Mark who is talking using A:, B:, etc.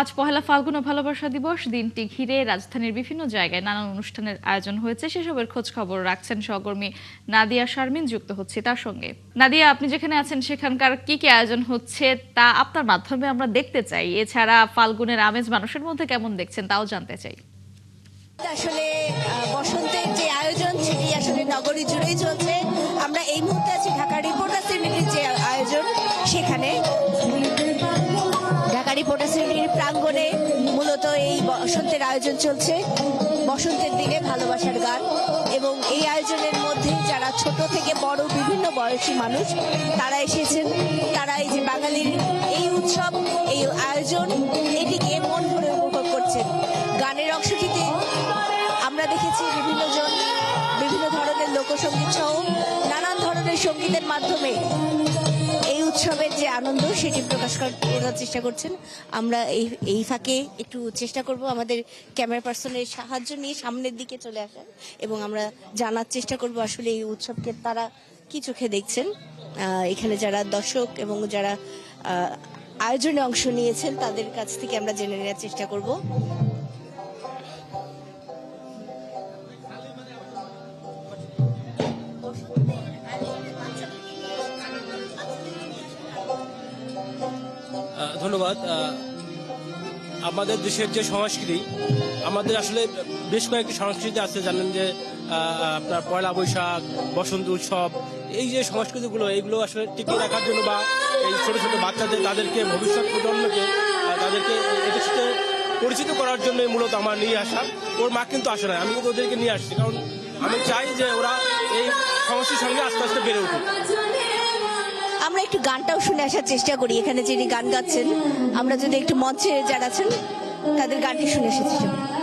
A: আজ পহেলা ফাল্গুন ও ভালোবাসা দিবস। দিনটি ঘিরে রাজধানীর বিভিন্ন জায়গায় নানান অনুষ্ঠানের আয়োজন হয়েছে। সেসবের খোঁজ খবর রাখছেন সহকর্মী নাদিয়া শারমিন। যুক্ত হচ্ছে তার সঙ্গে। নাদিয়া, আপনি যেখানে আছেন সেখানকার কি কি আয়োজন হচ্ছে তা আপনার মাধ্যমে আমরা দেখতে চাই। এছাড়া ফাল্গুনের আমেজ মানুষের মধ্যে কেমন দেখছেন তাও জানতে চাই।
B: আসলে বসন্তের যে আয়োজন সেটি আসলে নগরী জুড়েই চলছে। আমরা এই মুহূর্তে আছি ঢাকা রিপোর্টার ইউনিটির যে আয়োজন সেখানে। ঢাকা রিপোর্টার ইউনিটির প্রাঙ্গণে মূলত এই বসন্তের আয়োজন চলছে। বসন্তের দিনে ভালোবাসার গান, এবং এই আয়োজনের মধ্যে যারা ছোট থেকে বড় বিভিন্ন বয়সী মানুষ তারা এসেছেন। তারা এই যে বাঙালির এই উৎসব, এই আয়োজন, এটিকে মন ভরে উপভোগ করছেন। গানের অংশটিতে আমরা দেখেছি বিভিন্ন ধরনের লোকসঙ্গীত সহ নানান ধরনের সঙ্গীতের মাধ্যমে এই উৎসবের যে আনন্দ সেটি প্রকাশ করার চেষ্টা করছেন। আমরা এই ফাঁকে একটু চেষ্টা করব আমাদের ক্যামেরা পার্সনের সাহায্য নিয়ে সামনের দিকে চলে আসার, এবং আমরা জানার চেষ্টা করব আসলে এই উৎসবকে তারা কি চোখে দেখছেন। এখানে যারা দর্শক এবং যারা আয়োজনে অংশ নিয়েছেন তাদের কাছ থেকে আমরা জেনে নেওয়ার চেষ্টা করব।
C: ধন্যবাদ। আমাদের দেশের যে সংস্কৃতি, আমাদের আসলে বেশ কয়েকটি সংস্কৃতি আছে। জানেন যে আপনার পয়লা বৈশাখ, বসন্ত উৎসব, এই যে সংস্কৃতিগুলো এইগুলো আসলে টিকিয়ে রাখার জন্য বা এই ছোট ছোট বাচ্চাদের তাদেরকে ভবিষ্যৎ প্রজন্মকে তাদেরকে এদের সাথে পরিচিত করার জন্য মূলত আমার নিয়ে আসা। ওর মা কিন্তু আসে না, আমি কিন্তু ওদেরকে নিয়ে আসছি, কারণ আমি চাই যে ওরা এই সংস্কৃতির সঙ্গে আস্তে আস্তে বেড়ে উঠুক।
B: আমরা একটু গানটাও শুনে আসার চেষ্টা করি। এখানে যিনি গান গাচ্ছেন, আমরা যদি একটু মঞ্চে যারা আছেন তাদের গানটি শুনে আসার চেষ্টা করি।